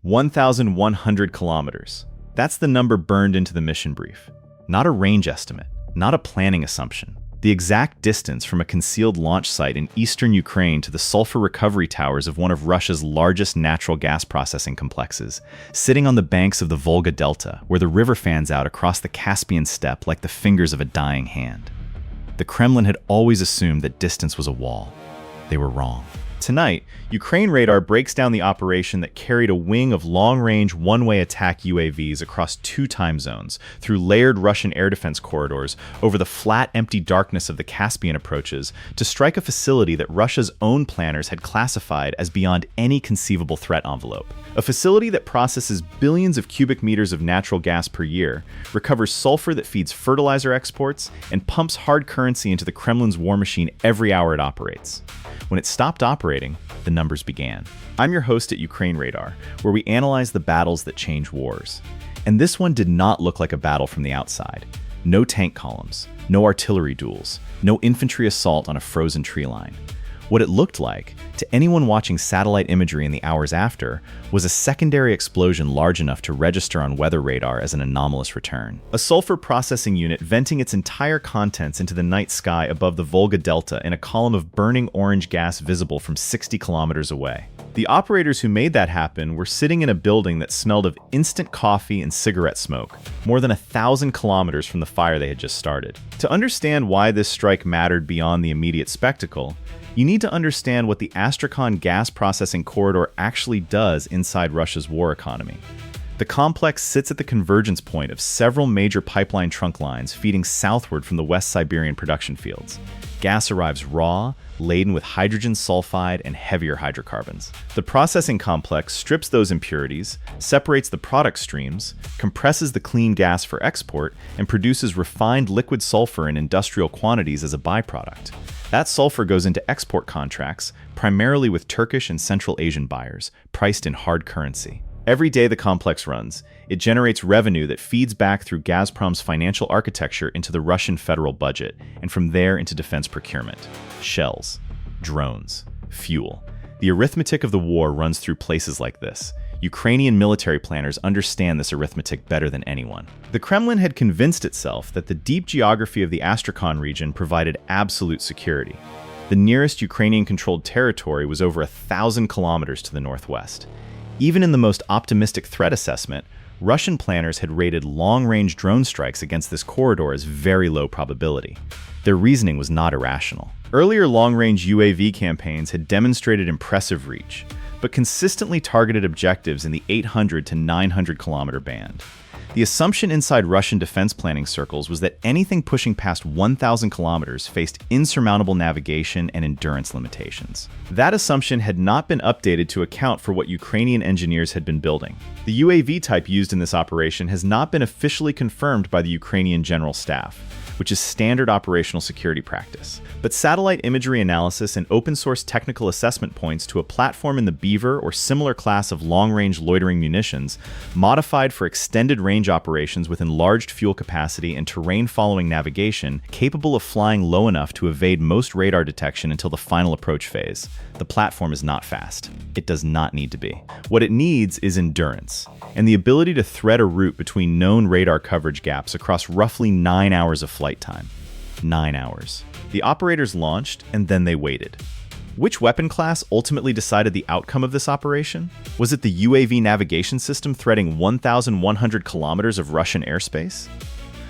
1,100 kilometers. That's the number burned into the mission brief. Not a range estimate, not a planning assumption. The exact distance from a concealed launch site in eastern Ukraine to the sulfur recovery towers of one of Russia's largest natural gas processing complexes, sitting on the banks of the Volga Delta, where the river fans out across the Caspian steppe like the fingers of a dying hand. The Kremlin had always assumed that distance was a wall. They were wrong. Tonight, Ukraine radar breaks down the operation that carried a wing of long-range one-way attack UAVs across 2 time zones, through layered Russian air defense corridors, over the flat, empty darkness of the Caspian approaches, to strike a facility that Russia's own planners had classified as beyond any conceivable threat envelope. A facility that processes billions of cubic meters of natural gas per year, recovers sulfur that feeds fertilizer exports, and pumps hard currency into the Kremlin's war machine every hour it operates. When it stopped operating, the numbers began. I'm your host at Ukraine Radar, where we analyze the battles that change wars. And this one did not look like a battle from the outside. No tank columns, no artillery duels, no infantry assault on a frozen tree line. What it looked like, to anyone watching satellite imagery in the hours after, was a secondary explosion large enough to register on weather radar as an anomalous return. A sulfur processing unit venting its entire contents into the night sky above the Volga Delta in a column of burning orange gas visible from 60 kilometers away. The operators who made that happen were sitting in a building that smelled of instant coffee and cigarette smoke, more than 1,000 kilometers from the fire they had just started. To understand why this strike mattered beyond the immediate spectacle, you need to understand what the Astrakhan gas processing corridor actually does inside Russia's war economy. The complex sits at the convergence point of several major pipeline trunk lines feeding southward from the West Siberian production fields. Gas arrives raw, laden with hydrogen sulfide and heavier hydrocarbons. The processing complex strips those impurities, separates the product streams, compresses the clean gas for export, and produces refined liquid sulfur in industrial quantities as a byproduct. That sulfur goes into export contracts, primarily with Turkish and Central Asian buyers, priced in hard currency. Every day the complex runs, it generates revenue that feeds back through Gazprom's financial architecture into the Russian federal budget, and from there into defense procurement. Shells, drones, fuel. The arithmetic of the war runs through places like this. Ukrainian military planners understand this arithmetic better than anyone. The Kremlin had convinced itself that the deep geography of the Astrakhan region provided absolute security. The nearest Ukrainian-controlled territory was over 1,000 kilometers to the northwest. Even in the most optimistic threat assessment, Russian planners had rated long-range drone strikes against this corridor as very low probability. Their reasoning was not irrational. Earlier long-range UAV campaigns had demonstrated impressive reach, but consistently targeted objectives in the 800 to 900 kilometer band. The assumption inside Russian defense planning circles was that anything pushing past 1,000 kilometers faced insurmountable navigation and endurance limitations. That assumption had not been updated to account for what Ukrainian engineers had been building. The UAV type used in this operation has not been officially confirmed by the Ukrainian General Staff, which is standard operational security practice. But satellite imagery analysis and open-source technical assessment points to a platform in the Beaver or similar class of long-range loitering munitions, modified for extended range operations with enlarged fuel capacity and terrain-following navigation, capable of flying low enough to evade most radar detection until the final approach phase. The platform is not fast. It does not need to be. What it needs is endurance, and the ability to thread a route between known radar coverage gaps across roughly 9 hours of flight time. 9 hours. The operators launched, and then they waited. Which weapon class ultimately decided the outcome of this operation? Was it the UAV navigation system threading 1,100 kilometers of Russian airspace?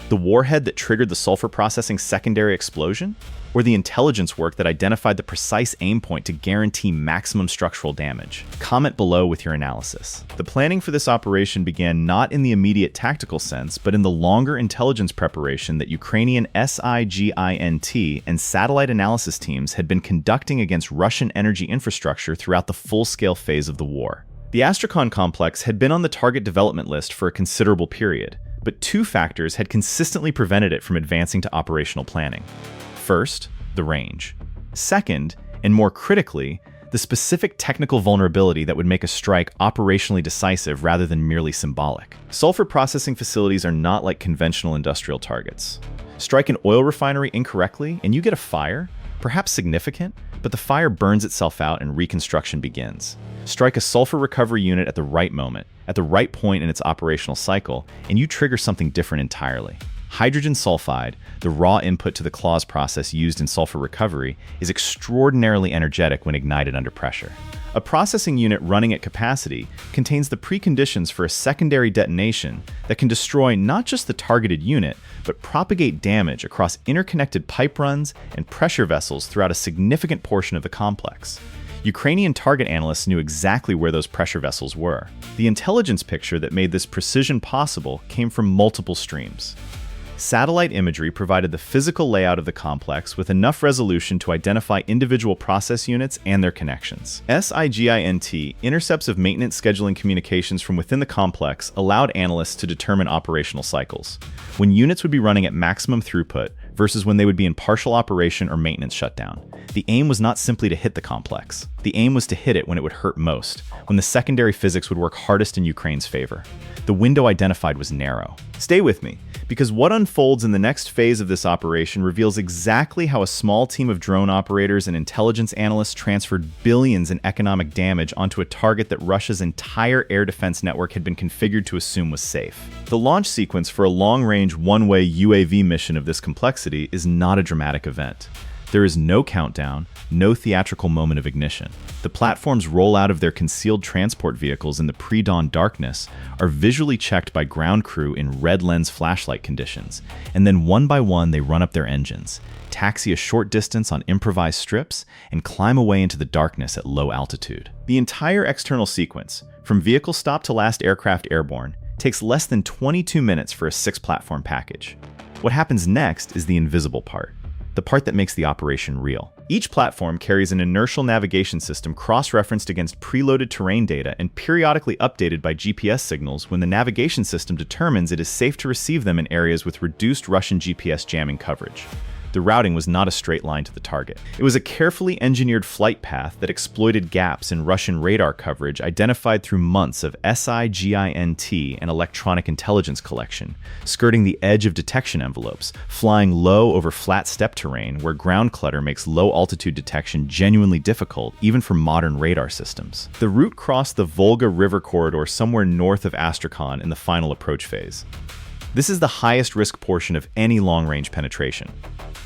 The warhead that triggered the sulfur processing secondary explosion? Or the intelligence work that identified the precise aim point to guarantee maximum structural damage? Comment below with your analysis. The planning for this operation began not in the immediate tactical sense, but in the longer intelligence preparation that Ukrainian SIGINT and satellite analysis teams had been conducting against Russian energy infrastructure throughout the full-scale phase of the war. The Astrakhan complex had been on the target development list for a considerable period, but 2 factors had consistently prevented it from advancing to operational planning. First, the range. Second, and more critically, the specific technical vulnerability that would make a strike operationally decisive rather than merely symbolic. Sulfur processing facilities are not like conventional industrial targets. Strike an oil refinery incorrectly, and you get a fire, perhaps significant, but the fire burns itself out and reconstruction begins. Strike a sulfur recovery unit at the right moment, at the right point in its operational cycle, and you trigger something different entirely. Hydrogen sulfide, the raw input to the claws process used in sulfur recovery, is extraordinarily energetic when ignited under pressure. A processing unit running at capacity contains the preconditions for a secondary detonation that can destroy not just the targeted unit, but propagate damage across interconnected pipe runs and pressure vessels throughout a significant portion of the complex. Ukrainian target analysts knew exactly where those pressure vessels were. The intelligence picture that made this precision possible came from multiple streams. Satellite imagery provided the physical layout of the complex with enough resolution to identify individual process units and their connections. SIGINT, intercepts of maintenance scheduling communications from within the complex, allowed analysts to determine operational cycles, when units would be running at maximum throughput versus when they would be in partial operation or maintenance shutdown. The aim was not simply to hit the complex. The aim was to hit it when it would hurt most, when the secondary physics would work hardest in Ukraine's favor. The window identified was narrow. Stay with me, because what unfolds in the next phase of this operation reveals exactly how a small team of drone operators and intelligence analysts transferred billions in economic damage onto a target that Russia's entire air defense network had been configured to assume was safe. The launch sequence for a long-range, one-way UAV mission of this complexity is not a dramatic event. There is no countdown, no theatrical moment of ignition. The platforms roll out of their concealed transport vehicles in the pre-dawn darkness, are visually checked by ground crew in red lens flashlight conditions, and then one by one they run up their engines, taxi a short distance on improvised strips, and climb away into the darkness at low altitude. The entire external sequence, from vehicle stop to last aircraft airborne, takes less than 22 minutes for a 6-platform package. What happens next is the invisible part. The part that makes the operation real. Each platform carries an inertial navigation system cross-referenced against preloaded terrain data and periodically updated by GPS signals when the navigation system determines it is safe to receive them in areas with reduced Russian GPS jamming coverage. The routing was not a straight line to the target. It was a carefully engineered flight path that exploited gaps in Russian radar coverage identified through months of SIGINT and electronic intelligence collection, skirting the edge of detection envelopes, flying low over flat steppe terrain where ground clutter makes low-altitude detection genuinely difficult even for modern radar systems. The route crossed the Volga River corridor somewhere north of Astrakhan in the final approach phase. This is the highest risk portion of any long-range penetration.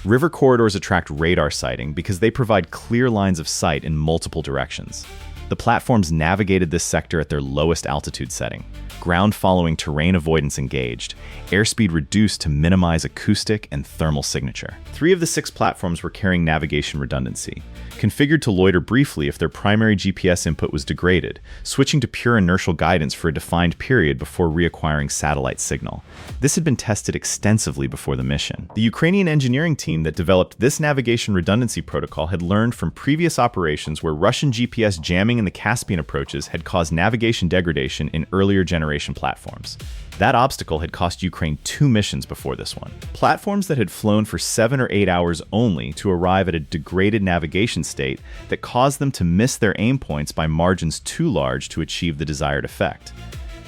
River corridors attract radar sighting because they provide clear lines of sight in multiple directions. The platforms navigated this sector at their lowest altitude setting, ground following terrain avoidance engaged, airspeed reduced to minimize acoustic and thermal signature. 3 of the 6 platforms were carrying navigation redundancy, configured to loiter briefly if their primary GPS input was degraded, switching to pure inertial guidance for a defined period before reacquiring satellite signal. This had been tested extensively before the mission. The Ukrainian engineering team that developed this navigation redundancy protocol had learned from previous operations where Russian GPS jamming in the Caspian approaches had caused navigation degradation in earlier generation platforms. That obstacle had cost Ukraine 2 missions before this one. Platforms that had flown for 7 or 8 hours only to arrive at a degraded navigation state that caused them to miss their aim points by margins too large to achieve the desired effect.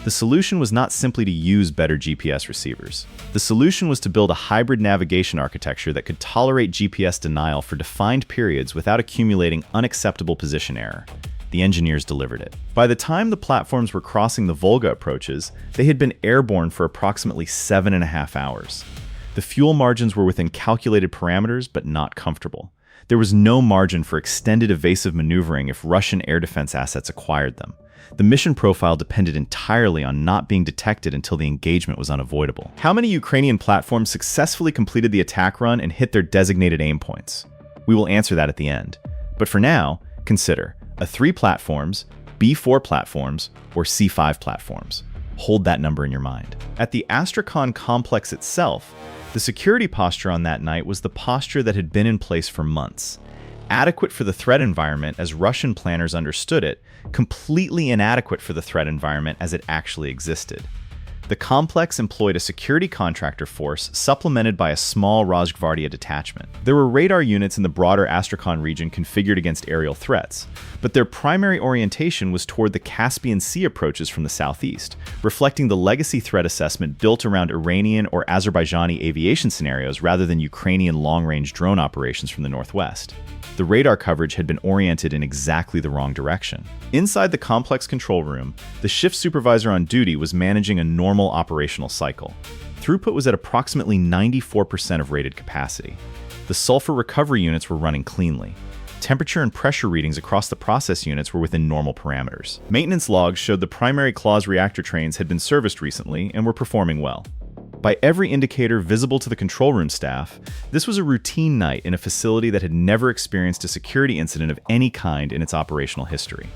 The solution was not simply to use better GPS receivers. The solution was to build a hybrid navigation architecture that could tolerate GPS denial for defined periods without accumulating unacceptable position error. The engineers delivered it. By the time the platforms were crossing the Volga approaches, they had been airborne for approximately 7.5 hours. The fuel margins were within calculated parameters, but not comfortable. There was no margin for extended evasive maneuvering if Russian air defense assets acquired them. The mission profile depended entirely on not being detected until the engagement was unavoidable. How many Ukrainian platforms successfully completed the attack run and hit their designated aim points? We will answer that at the end. But for now, consider A3 platforms, B4 platforms, or C5 platforms. Hold that number in your mind. At the Astrakhan complex itself, the security posture on that night was the posture that had been in place for months. Adequate for the threat environment as Russian planners understood it, completely inadequate for the threat environment as it actually existed. The complex employed a security contractor force supplemented by a small Rosgvardia detachment. There were radar units in the broader Astrakhan region configured against aerial threats, but their primary orientation was toward the Caspian Sea approaches from the southeast, reflecting the legacy threat assessment built around Iranian or Azerbaijani aviation scenarios rather than Ukrainian long-range drone operations from the northwest. The radar coverage had been oriented in exactly the wrong direction. Inside the complex control room, the shift supervisor on duty was managing a normal operational cycle. Throughput was at approximately 94% of rated capacity. The sulfur recovery units were running cleanly. Temperature and pressure readings across the process units were within normal parameters. Maintenance logs showed the primary claws reactor trains had been serviced recently and were performing well. By every indicator visible to the control room staff, this was a routine night in a facility that had never experienced a security incident of any kind in its operational history.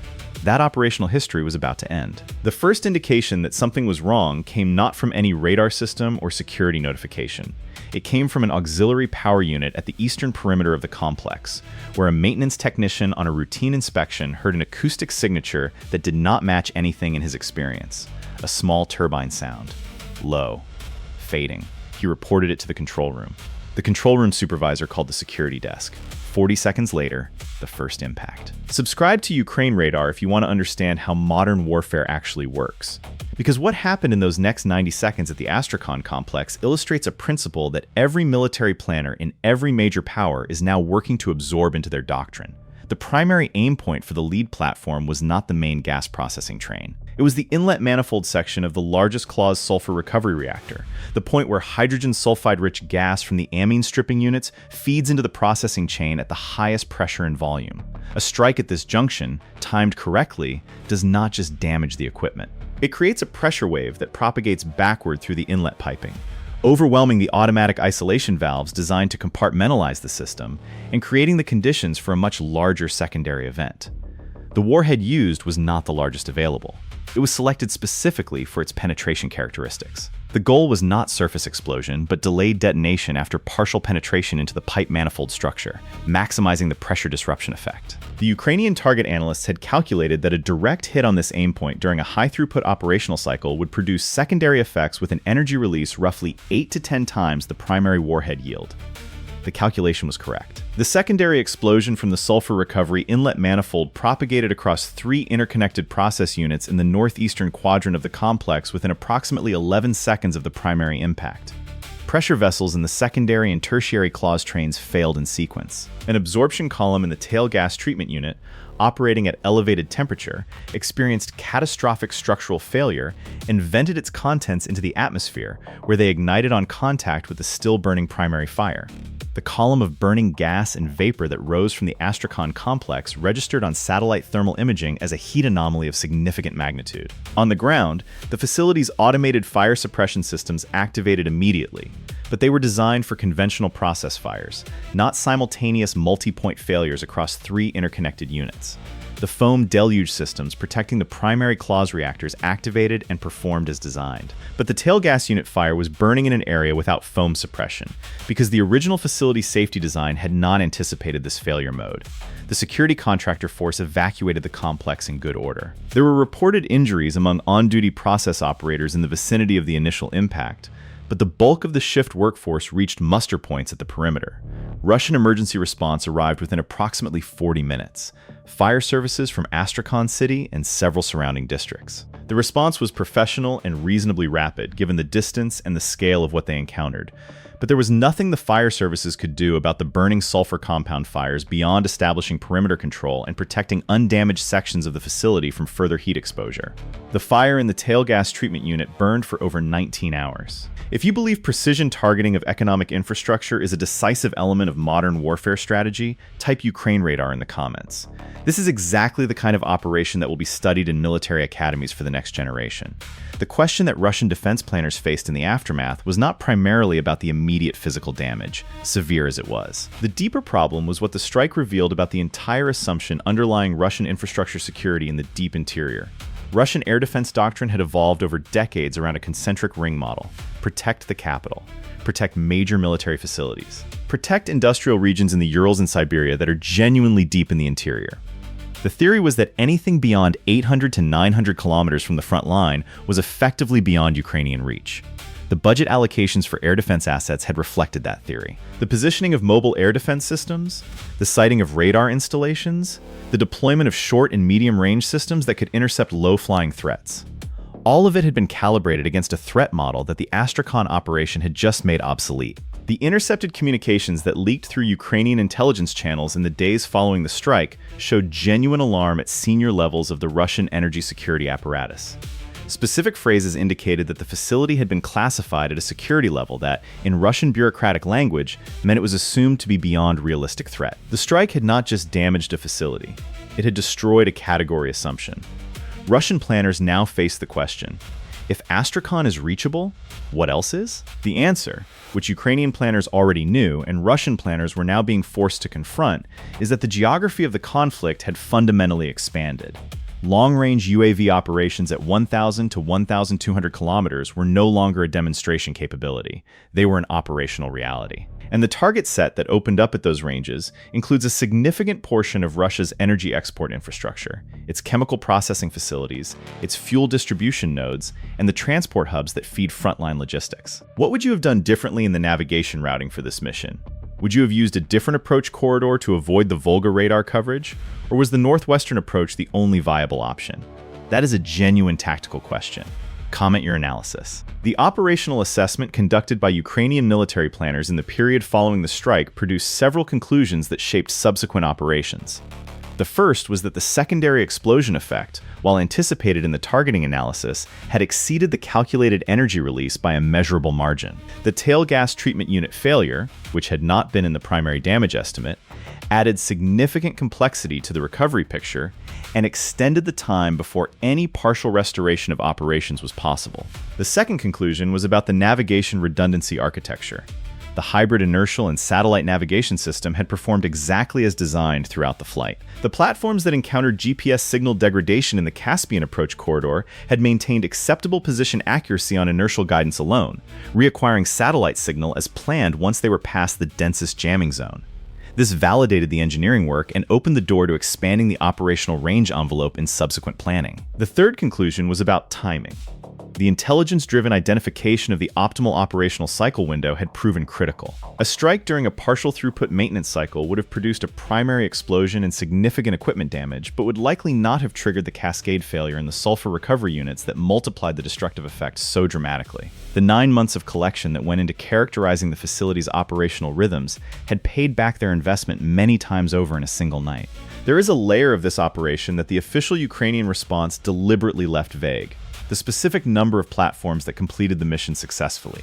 That operational history was about to end. The first indication that something was wrong came not from any radar system or security notification. It came from an auxiliary power unit at the eastern perimeter of the complex, where a maintenance technician on a routine inspection heard an acoustic signature that did not match anything in his experience. A small turbine sound. Low. Fading. He reported it to the control room. The control room supervisor called the security desk. 40 seconds later, the first impact. Subscribe to Ukraine Radar if you want to understand how modern warfare actually works. Because what happened in those next 90 seconds at the Astrakhan complex illustrates a principle that every military planner in every major power is now working to absorb into their doctrine. The primary aim point for the lead platform was not the main gas processing train. It was the inlet manifold section of the largest claws sulfur recovery reactor, the point where hydrogen sulfide-rich gas from the amine stripping units feeds into the processing chain at the highest pressure and volume. A strike at this junction, timed correctly, does not just damage the equipment. It creates a pressure wave that propagates backward through the inlet piping, overwhelming the automatic isolation valves designed to compartmentalize the system and creating the conditions for a much larger secondary event. The warhead used was not the largest available. It was selected specifically for its penetration characteristics. The goal was not surface explosion, but delayed detonation after partial penetration into the pipe manifold structure, maximizing the pressure disruption effect. The Ukrainian target analysts had calculated that a direct hit on this aim point during a high-throughput operational cycle would produce secondary effects with an energy release roughly 8 to 10 times the primary warhead yield. The calculation was correct. The secondary explosion from the sulfur recovery inlet manifold propagated across 3 interconnected process units in the northeastern quadrant of the complex within approximately 11 seconds of the primary impact. Pressure vessels in the secondary and tertiary claws trains failed in sequence. An absorption column in the tail gas treatment unit, operating at elevated temperature, experienced catastrophic structural failure and vented its contents into the atmosphere, where they ignited on contact with the still burning primary fire. The column of burning gas and vapor that rose from the Astrakhan complex registered on satellite thermal imaging as a heat anomaly of significant magnitude. On the ground, the facility's automated fire suppression systems activated immediately, but they were designed for conventional process fires, not simultaneous multi-point failures across 3 interconnected units. The foam deluge systems protecting the primary claws reactors activated and performed as designed. But the tail gas unit fire was burning in an area without foam suppression, because the original facility safety design had not anticipated this failure mode. The security contractor force evacuated the complex in good order. There were reported injuries among on-duty process operators in the vicinity of the initial impact, but the bulk of the shift workforce reached muster points at the perimeter. Russian emergency response arrived within approximately 40 minutes. Fire services from Astrakhan city and several surrounding districts. The response was professional and reasonably rapid, given the distance and the scale of what they encountered. But there was nothing the fire services could do about the burning sulfur compound fires beyond establishing perimeter control and protecting undamaged sections of the facility from further heat exposure. The fire in the tail gas treatment unit burned for over 19 hours. If you believe precision targeting of economic infrastructure is a decisive element of modern warfare strategy, type Ukraine Radar in the comments. This is exactly the kind of operation that will be studied in military academies for the next generation. The question that Russian defense planners faced in the aftermath was not primarily about the immediate physical damage, severe as it was. The deeper problem was what the strike revealed about the entire assumption underlying Russian infrastructure security in the deep interior. Russian air defense doctrine had evolved over decades around a concentric ring model. Protect the capital. Protect major military facilities. Protect industrial regions in the Urals and Siberia that are genuinely deep in the interior. The theory was that anything beyond 800 to 900 kilometers from the front line was effectively beyond Ukrainian reach. The budget allocations for air defense assets had reflected that theory. The positioning of mobile air defense systems, the siting of radar installations, the deployment of short and medium-range systems that could intercept low-flying threats. All of it had been calibrated against a threat model that the Astrakhan operation had just made obsolete. The intercepted communications that leaked through Ukrainian intelligence channels in the days following the strike showed genuine alarm at senior levels of the Russian energy security apparatus. Specific phrases indicated that the facility had been classified at a security level that, in Russian bureaucratic language, meant it was assumed to be beyond realistic threat. The strike had not just damaged a facility, it had destroyed a category assumption. Russian planners now faced the question, if Astrakhan is reachable, what else is? The answer, which Ukrainian planners already knew and Russian planners were now being forced to confront, is that the geography of the conflict had fundamentally expanded. Long-range UAV operations at 1,000 to 1,200 kilometers were no longer a demonstration capability. They were an operational reality. And the target set that opened up at those ranges includes a significant portion of Russia's energy export infrastructure, its chemical processing facilities, its fuel distribution nodes, and the transport hubs that feed frontline logistics. What would you have done differently in the navigation routing for this mission? Would you have used a different approach corridor to avoid the Volga radar coverage? Or was the northwestern approach the only viable option? That is a genuine tactical question. Comment your analysis. The operational assessment conducted by Ukrainian military planners in the period following the strike produced several conclusions that shaped subsequent operations. The first was that the secondary explosion effect, while anticipated in the targeting analysis, had exceeded the calculated energy release by a measurable margin. The tail gas treatment unit failure, which had not been in the primary damage estimate, added significant complexity to the recovery picture and extended the time before any partial restoration of operations was possible. The second conclusion was about the navigation redundancy architecture. The hybrid inertial and satellite navigation system had performed exactly as designed throughout the flight. The platforms that encountered GPS signal degradation in the Caspian approach corridor had maintained acceptable position accuracy on inertial guidance alone, reacquiring satellite signal as planned once they were past the densest jamming zone. This validated the engineering work and opened the door to expanding the operational range envelope in subsequent planning. The third conclusion was about timing. The intelligence-driven identification of the optimal operational cycle window had proven critical. A strike during a partial throughput maintenance cycle would have produced a primary explosion and significant equipment damage, but would likely not have triggered the cascade failure in the sulfur recovery units that multiplied the destructive effect so dramatically. The 9 months of collection that went into characterizing the facility's operational rhythms had paid back their investment many times over in a single night. There is a layer of this operation that the official Ukrainian response deliberately left vague: the specific number of platforms that completed the mission successfully.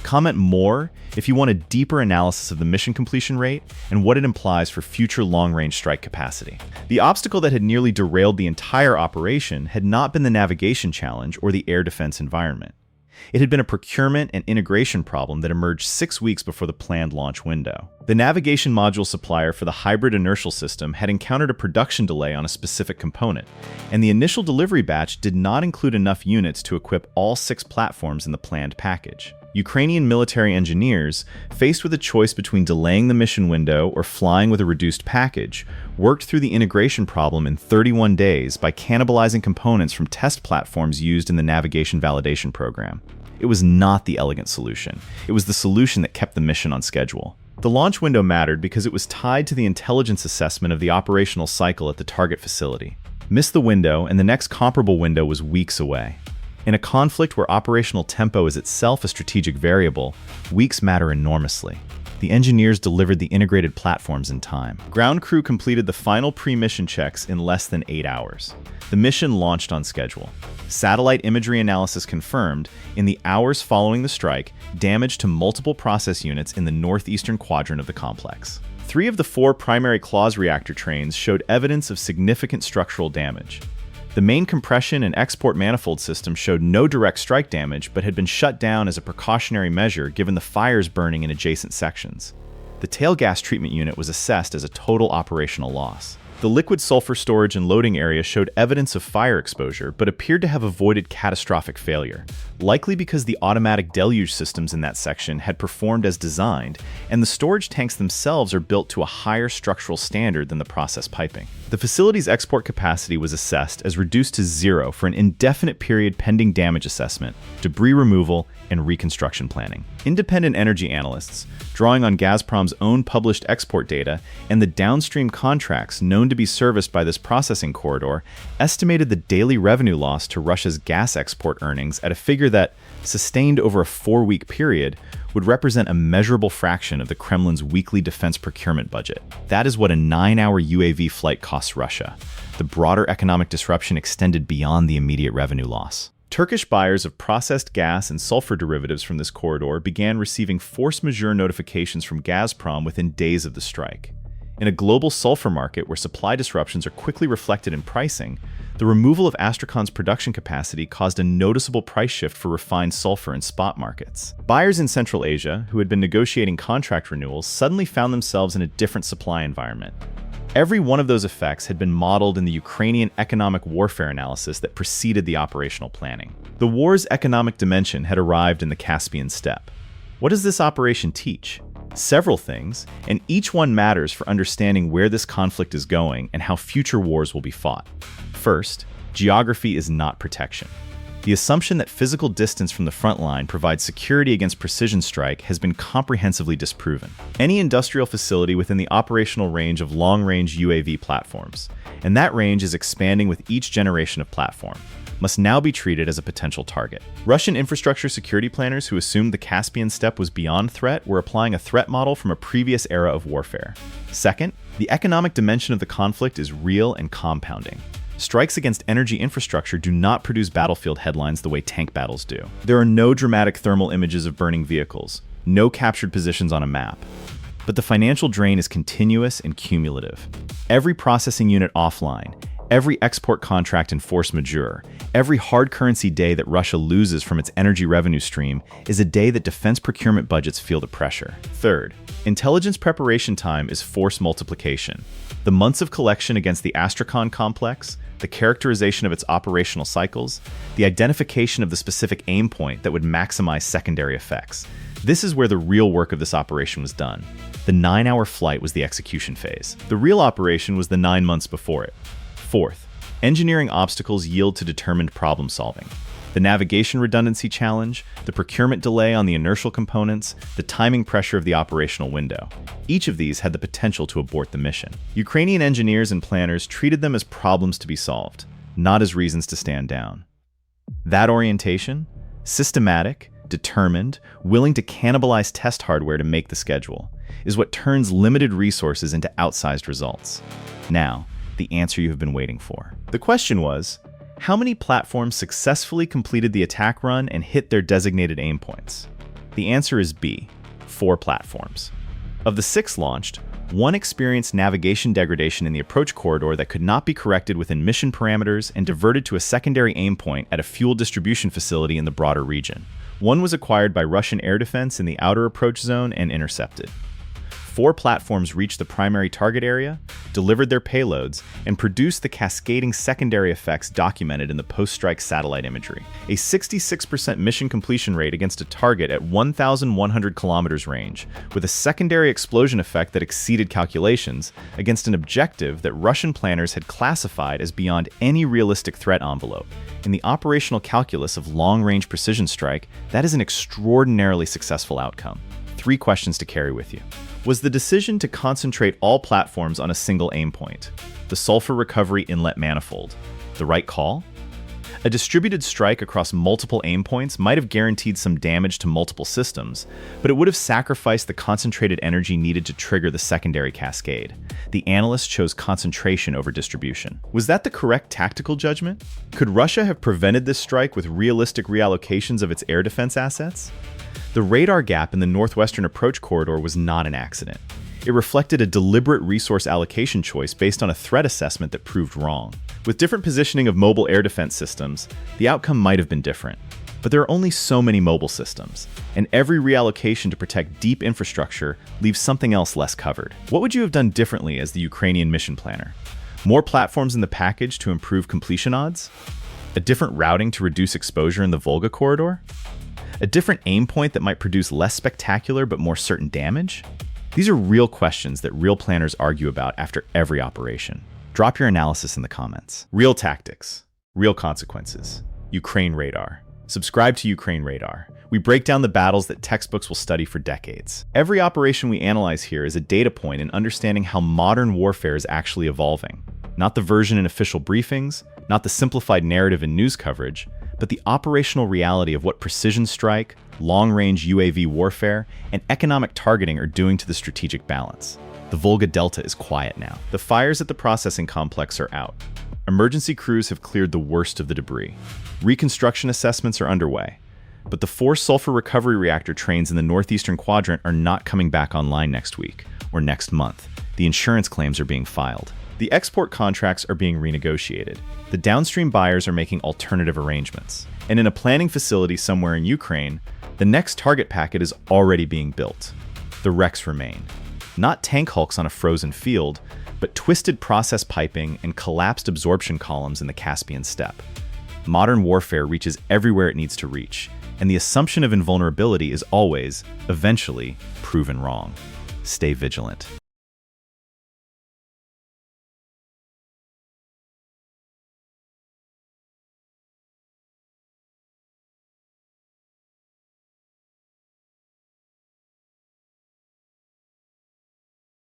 Comment more if you want a deeper analysis of the mission completion rate and what it implies for future long-range strike capacity. The obstacle that had nearly derailed the entire operation had not been the navigation challenge or the air defense environment. It had been a procurement and integration problem that emerged 6 weeks before the planned launch window. The navigation module supplier for the hybrid inertial system had encountered a production delay on a specific component, and the initial delivery batch did not include enough units to equip all 6 platforms in the planned package. Ukrainian military engineers, faced with a choice between delaying the mission window or flying with a reduced package, worked through the integration problem in 31 days by cannibalizing components from test platforms used in the navigation validation program. It was not the elegant solution. It was the solution that kept the mission on schedule. The launch window mattered because it was tied to the intelligence assessment of the operational cycle at the target facility. Miss the window, and the next comparable window was weeks away. In a conflict where operational tempo is itself a strategic variable, weeks matter enormously. The engineers delivered the integrated platforms in time. Ground crew completed the final pre-mission checks in less than 8 hours. The mission launched on schedule. Satellite imagery analysis confirmed, in the hours following the strike, damage to multiple process units in the northeastern quadrant of the complex. 3 of the 4 primary claws reactor trains showed evidence of significant structural damage. The main compression and export manifold system showed no direct strike damage, but had been shut down as a precautionary measure given the fires burning in adjacent sections. The tail gas treatment unit was assessed as a total operational loss. The liquid sulfur storage and loading area showed evidence of fire exposure, but appeared to have avoided catastrophic failure, likely because the automatic deluge systems in that section had performed as designed, and the storage tanks themselves are built to a higher structural standard than the process piping. The facility's export capacity was assessed as reduced to 0 for an indefinite period pending damage assessment, debris removal, and reconstruction planning. Independent energy analysts, drawing on Gazprom's own published export data and the downstream contracts known to be serviced by this processing corridor, estimated the daily revenue loss to Russia's gas export earnings at a figure that, sustained over a 4-week period, would represent a measurable fraction of the Kremlin's weekly defense procurement budget. That is what a 9-hour UAV flight costs Russia. The broader economic disruption extended beyond the immediate revenue loss. Turkish buyers of processed gas and sulfur derivatives from this corridor began receiving force majeure notifications from Gazprom within days of the strike. In a global sulfur market where supply disruptions are quickly reflected in pricing, the removal of Astrakhan's production capacity caused a noticeable price shift for refined sulfur in spot markets. Buyers in Central Asia, who had been negotiating contract renewals, suddenly found themselves in a different supply environment. Every one of those effects had been modeled in the Ukrainian economic warfare analysis that preceded the operational planning. The war's economic dimension had arrived in the Caspian steppe. What does this operation teach? Several things, and each one matters for understanding where this conflict is going and how future wars will be fought. First, geography is not protection. The assumption that physical distance from the front line provides security against precision strike has been comprehensively disproven. Any industrial facility within the operational range of long-range UAV platforms, and that range is expanding with each generation of platform, must now be treated as a potential target. Russian infrastructure security planners who assumed the Caspian steppe was beyond threat were applying a threat model from a previous era of warfare. Second, the economic dimension of the conflict is real and compounding. Strikes against energy infrastructure do not produce battlefield headlines the way tank battles do. There are no dramatic thermal images of burning vehicles, no captured positions on a map. But the financial drain is continuous and cumulative. Every processing unit offline, every export contract in force majeure, every hard currency day that Russia loses from its energy revenue stream is a day that defense procurement budgets feel the pressure. Third, intelligence preparation time is force multiplication. The months of collection against the Astrakhan complex, the characterization of its operational cycles, the identification of the specific aim point that would maximize secondary effects. This is where the real work of this operation was done. The 9-hour flight was the execution phase. The real operation was the 9 months before it. Fourth, engineering obstacles yield to determined problem solving. The navigation redundancy challenge, the procurement delay on the inertial components, the timing pressure of the operational window. Each of these had the potential to abort the mission. Ukrainian engineers and planners treated them as problems to be solved, not as reasons to stand down. That orientation, systematic, determined, willing to cannibalize test hardware to make the schedule, is what turns limited resources into outsized results. Now, the answer you have been waiting for. The question was, how many platforms successfully completed the attack run and hit their designated aim points? The answer is B, 4 platforms. Of the 6 launched, 1 experienced navigation degradation in the approach corridor that could not be corrected within mission parameters and diverted to a secondary aim point at a fuel distribution facility in the broader region. 1 was acquired by Russian air defense in the outer approach zone and intercepted. 4 platforms reached the primary target area, delivered their payloads, and produced the cascading secondary effects documented in the post-strike satellite imagery. A 66% mission completion rate against a target at 1,100 kilometers range, with a secondary explosion effect that exceeded calculations against an objective that Russian planners had classified as beyond any realistic threat envelope. In the operational calculus of long-range precision strike, that is an extraordinarily successful outcome. 3 questions to carry with you. Was the decision to concentrate all platforms on a single aim point, the sulfur recovery inlet manifold, the right call? A distributed strike across multiple aim points might have guaranteed some damage to multiple systems, but it would have sacrificed the concentrated energy needed to trigger the secondary cascade. The analysts chose concentration over distribution. Was that the correct tactical judgment? Could Russia have prevented this strike with realistic reallocations of its air defense assets? The radar gap in the northwestern approach corridor was not an accident. It reflected a deliberate resource allocation choice based on a threat assessment that proved wrong. With different positioning of mobile air defense systems, the outcome might have been different. But there are only so many mobile systems, and every reallocation to protect deep infrastructure leaves something else less covered. What would you have done differently as the Ukrainian mission planner? More platforms in the package to improve completion odds? A different routing to reduce exposure in the Volga corridor? A different aim point that might produce less spectacular but more certain damage? These are real questions that real planners argue about after every operation. Drop your analysis in the comments. Real tactics, real consequences. Ukraine Radar. Subscribe to Ukraine Radar. We break down the battles that textbooks will study for decades. Every operation we analyze here is a data point in understanding how modern warfare is actually evolving. Not the version in official briefings, not the simplified narrative in news coverage, but the operational reality of what precision strike, long-range UAV warfare, and economic targeting are doing to the strategic balance. The Volga Delta is quiet now. The fires at the processing complex are out. Emergency crews have cleared the worst of the debris. Reconstruction assessments are underway. But the 4 sulfur recovery reactor trains in the northeastern quadrant are not coming back online next week or next month. The insurance claims are being filed. The export contracts are being renegotiated. The downstream buyers are making alternative arrangements. And in a planning facility somewhere in Ukraine, the next target packet is already being built. The wrecks remain. Not tank hulks on a frozen field, but twisted process piping and collapsed absorption columns in the Caspian steppe. Modern warfare reaches everywhere it needs to reach, and the assumption of invulnerability is always, eventually, proven wrong. Stay vigilant.